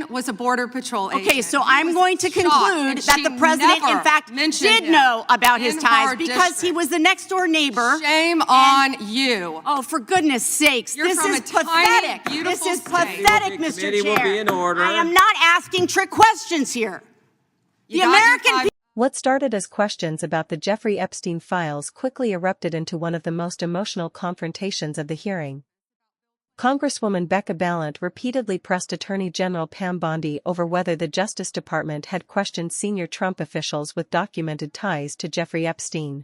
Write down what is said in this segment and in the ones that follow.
husband was a Border Patrol agent. Okay, so I'm going to conclude that the president, in fact, did know about his ties because he was the next door neighbor. Shame on you. Oh, for goodness sakes. This is pathetic. This is pathetic, Mr. Chair. Will be in order. I am not asking trick questions here. The American people. What started as questions about the Jeffrey Epstein files quickly erupted into one of the most emotional confrontations of the hearing. Congresswoman Becca Balint repeatedly pressed Attorney General Pam Bondi over whether the Justice Department had questioned senior Trump officials with documented ties to Jeffrey Epstein.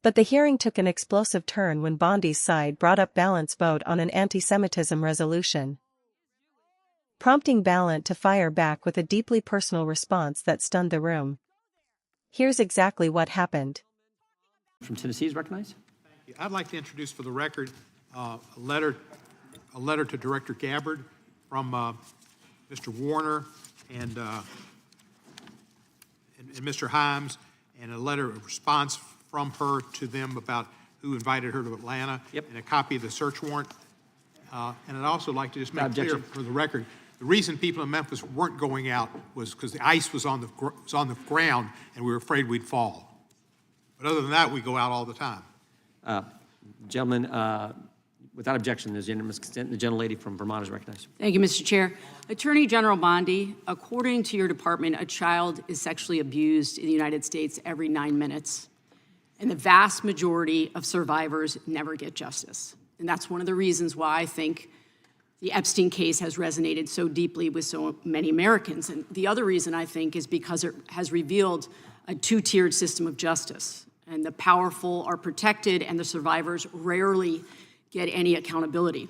But the hearing took an explosive turn when Bondi's side brought up Balint's vote on an antisemitism resolution, prompting Balint to fire back with a deeply personal response that stunned the room. Here's exactly what happened. From Tennessee is recognized. Thank you. I'd like to introduce for the record a letter to Director Gabbard from Mr. Warner and Mr. Himes, and a letter of response from her to them about who invited her to Atlanta, and a copy of the search warrant. And I'd also like to just make clear for the record, the reason people in Memphis weren't going out was because the ice was on the ground and we were afraid we'd fall. But other than that, we go out all the time. Gentlemen, without objection, there's unanimous consent. The gentlelady from Vermont is recognized. Thank you, Mr. Chair. Attorney General Bondi, according to your department, a child is sexually abused in the United States every 9 minutes, and the vast majority of survivors never get justice. And that's one of the reasons why I think the Epstein case has resonated so deeply with so many Americans. And the other reason, I think, is because it has revealed a two-tiered system of justice. And the powerful are protected, and the survivors rarely get any accountability.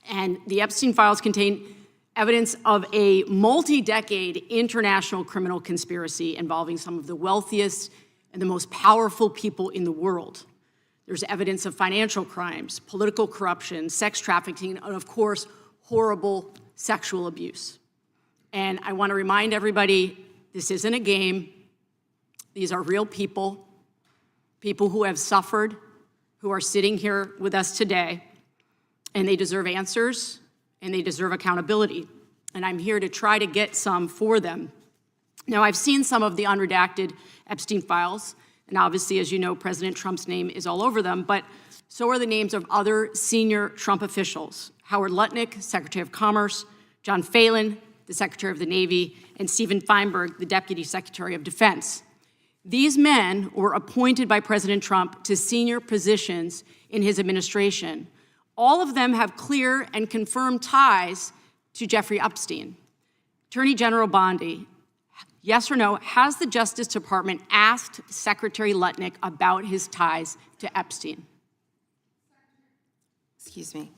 And the Epstein files contain evidence of a multi-decade international criminal conspiracy involving some of the wealthiest and the most powerful people in the world. There's evidence of financial crimes, political corruption, sex trafficking, and of course, horrible sexual abuse. And I want to remind everybody, this isn't a game. These are real people, people who have suffered, who are sitting here with us today, and they deserve answers, and they deserve accountability. And I'm here to try to get some for them. Now, I've seen some of the unredacted Epstein files, and obviously, as you know, President Trump's name is all over them, but so are the names of other senior Trump officials: Howard Lutnick, Secretary of Commerce; John Phelan, the Secretary of the Navy; and Stephen Feinberg, the Deputy Secretary of Defense. These men were appointed by President Trump to senior positions in his administration. All of them have clear and confirmed ties to Jeffrey Epstein. Attorney General Bondi, yes or no, has the Justice Department asked Secretary Lutnick about his ties to Epstein? Excuse me.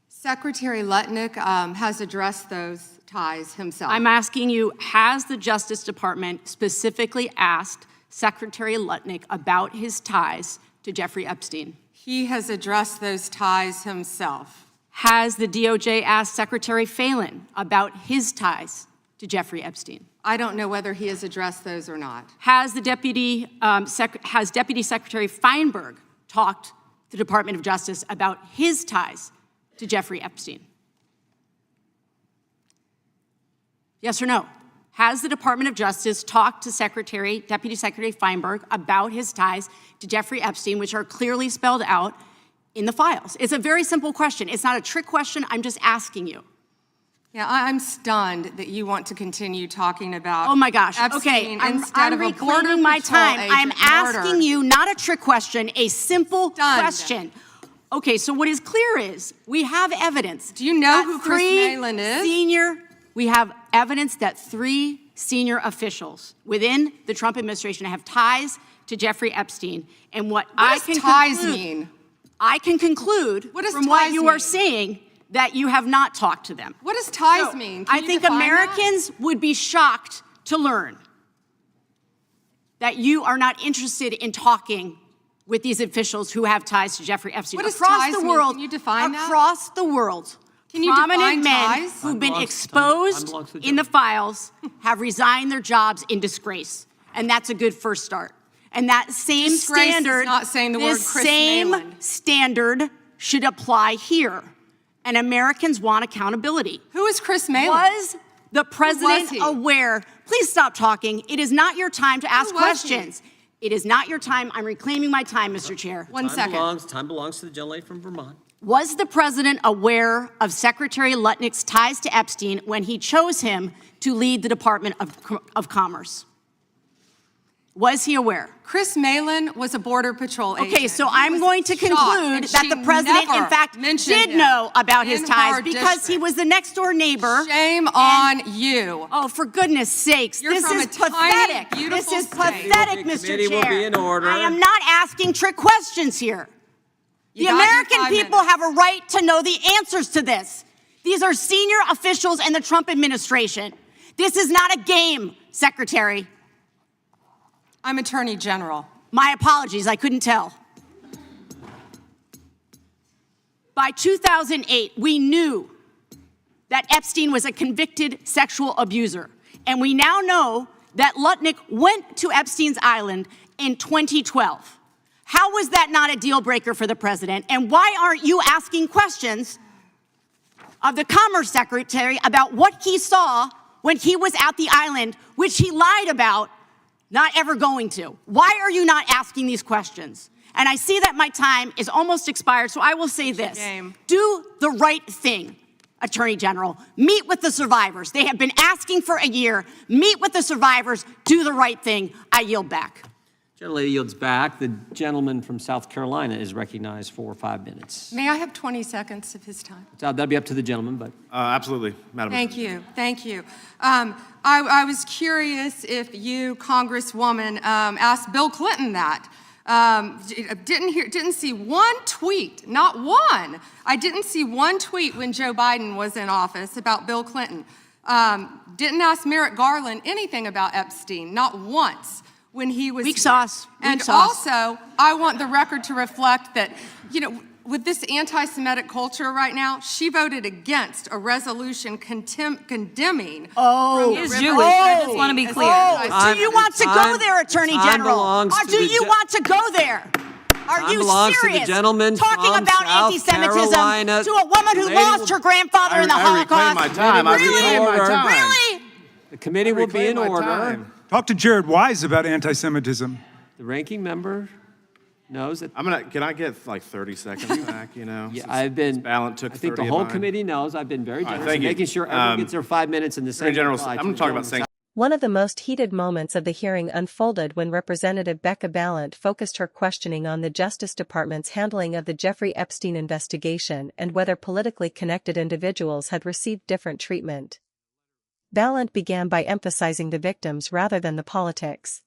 Secretary Lutnick has addressed those ties himself. I'm asking you, has the Justice Department specifically asked Secretary Lutnick about his ties to Jeffrey Epstein? He has addressed those ties himself. Has the DOJ asked Secretary Phelan about his ties to Jeffrey Epstein? I don't know whether he has addressed those or not. Has the Deputy Secretary Feinberg talked to the Department of Justice about his ties to Jeffrey Epstein? Yes or no? Has the Department of Justice talked to Deputy Secretary Feinberg about his ties to Jeffrey Epstein, which are clearly spelled out in the files? It's a very simple question. It's not a trick question. I'm just asking you. Yeah, I'm stunned that you want to continue talking about. Oh my gosh. Epstein Okay, instead I'm of a reclaiming my time. I'm asking murder. you not a trick question, a simple question. Okay, so what is clear is we have evidence. Do you know who Chris Malin is? We have evidence that 3 senior officials within the Trump administration have ties to Jeffrey Epstein. And what does ties mean? I can conclude from what you are saying that you have not talked to them. What does ties mean? I think Americans would be shocked to learn that you are not interested in talking with these officials who have ties to Jeffrey Epstein. What does ties mean? Can you define that? Across the world, prominent men who've been exposed in the files have resigned their jobs in disgrace. And that's a good first start. And that same standard, not saying the word Chris same Malin. standard should apply here. and Americans want accountability. Who is Chris Malin? Was the president he? aware? Please stop talking. It is not your time to ask Who was he? questions. It is not your time. I'm reclaiming my time, Mr. Chair. One second. Time belongs to the gentlelady from Vermont. Was the president aware of Secretary Lutnick's ties to Epstein when he chose him to lead the Department of Commerce? Was he aware? Chris Malin was a Border Patrol agent. Okay, so He I'm was going to shot, conclude and that she the president, in never fact, mentioned did him know about his in ties her because he district. was the next door neighbor. Shame on you. Oh, for goodness sakes. You're this from is a tiny, pathetic. This beautiful is state. pathetic, Mr. Committee will be in order. I am not asking trick questions here. You The got your American 5 people minutes. have a right to know the answers to this. These are senior officials in the Trump administration. This is not a game, Secretary. I'm Attorney General. My apologies, I couldn't tell. By 2008, we knew that Epstein was a convicted sexual abuser. And we now know that Lutnick went to Epstein's Island in 2012. How was that not a deal breaker for the president? And why aren't you asking questions of the Commerce Secretary about what he saw when he was at the island, which he lied about not ever going to? Why are you not asking these questions? And I see that my time is almost expired, so I will say this. Do the right thing, Attorney General. Meet with the survivors. They have been asking for a year. Meet with the survivors. Do the right thing. I yield back. Gentlelady yields back. The gentleman from South Carolina is recognized for 5 minutes. May I have 20 seconds of his time? That'll be up to the gentleman, but. Absolutely, Madam Thank President. you, thank you. I was curious if you, Congresswoman, asked Bill Clinton that. Didn't see one tweet, not one. I didn't see one tweet when Joe Biden was in office about Bill Clinton. Didn't ask Merrick Garland anything about Epstein, not once when he was Weak here. sauce. And Weak sauce. also, I want the record to reflect that, with this anti-Semitic culture right now, she voted against a resolution condemning. Oh, from the Jewish. river I just want to be clear. do you want to go there, Attorney General? Or do you want to go there? Are you belongs to the serious? gentleman Talking from about South anti-Semitism Carolina. to a woman who Lady lost her grandfather in the I reclaim Holocaust? my time. I reclaim my time. Really? The committee will be in order. Talk to Jared Wise about anti-Semitism. The ranking member knows that. Can I get like 30 seconds back, Yeah, since I've been. Ms. Balint took I think 30 the of whole mine. committee knows I've been very All right, generous in thank you. making sure everyone gets their 5 minutes in the same. Attorney General, reply I'm to going the to talk about gentleman. sanctions. One of the most heated moments of the hearing unfolded when Representative Becca Balint focused her questioning on the Justice Department's handling of the Jeffrey Epstein investigation and whether politically connected individuals had received different treatment. Balint began by emphasizing the victims rather than the politics.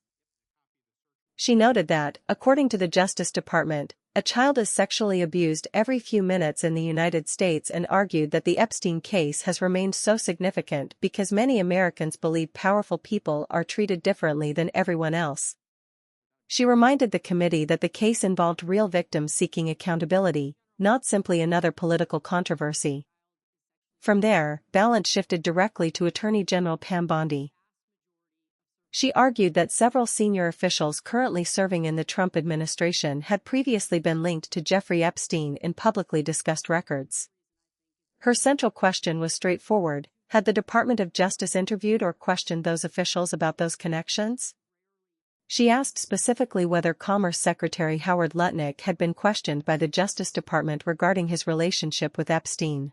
She noted that, according to the Justice Department, a child is sexually abused every few minutes in the United States and argued that the Epstein case has remained so significant because many Americans believe powerful people are treated differently than everyone else. She reminded the committee that the case involved real victims seeking accountability, not simply another political controversy. From there, Balint shifted directly to Attorney General Pam Bondi. She argued that several senior officials currently serving in the Trump administration had previously been linked to Jeffrey Epstein in publicly discussed records. Her central question was straightforward: had the Department of Justice interviewed or questioned those officials about those connections? She asked specifically whether Commerce Secretary Howard Lutnick had been questioned by the Justice Department regarding his relationship with Epstein.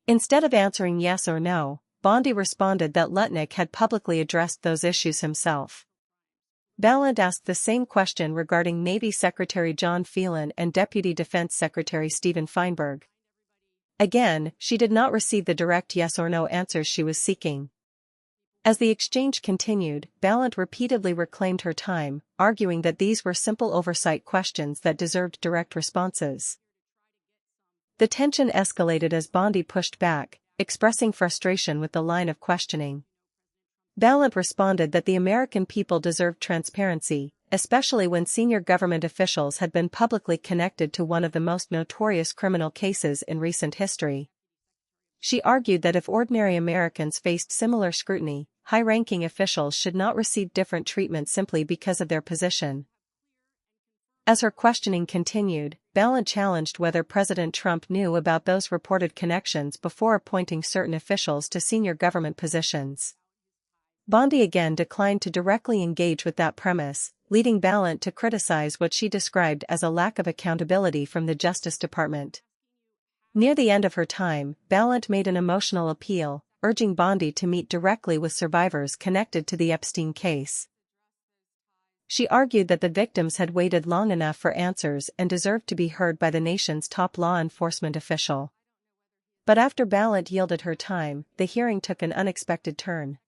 Instead of answering yes or no, Bondi responded that Lutnick had publicly addressed those issues himself. Balint asked the same question regarding Navy Secretary John Phelan and Deputy Defense Secretary Stephen Feinberg. Again, she did not receive the direct yes or no answers she was seeking. As the exchange continued, Balint repeatedly reclaimed her time, arguing that these were simple oversight questions that deserved direct responses. The tension escalated as Bondi pushed back, expressing frustration with the line of questioning. Balint responded that the American people deserved transparency, especially when senior government officials had been publicly connected to one of the most notorious criminal cases in recent history. She argued that if ordinary Americans faced similar scrutiny, high-ranking officials should not receive different treatment simply because of their position. As her questioning continued, Balint challenged whether President Trump knew about those reported connections before appointing certain officials to senior government positions. Bondi again declined to directly engage with that premise, leading Balint to criticize what she described as a lack of accountability from the Justice Department. Near the end of her time, Balint made an emotional appeal, urging Bondi to meet directly with survivors connected to the Epstein case. She argued that the victims had waited long enough for answers and deserved to be heard by the nation's top law enforcement official. But after Balint yielded her time, the hearing took an unexpected turn.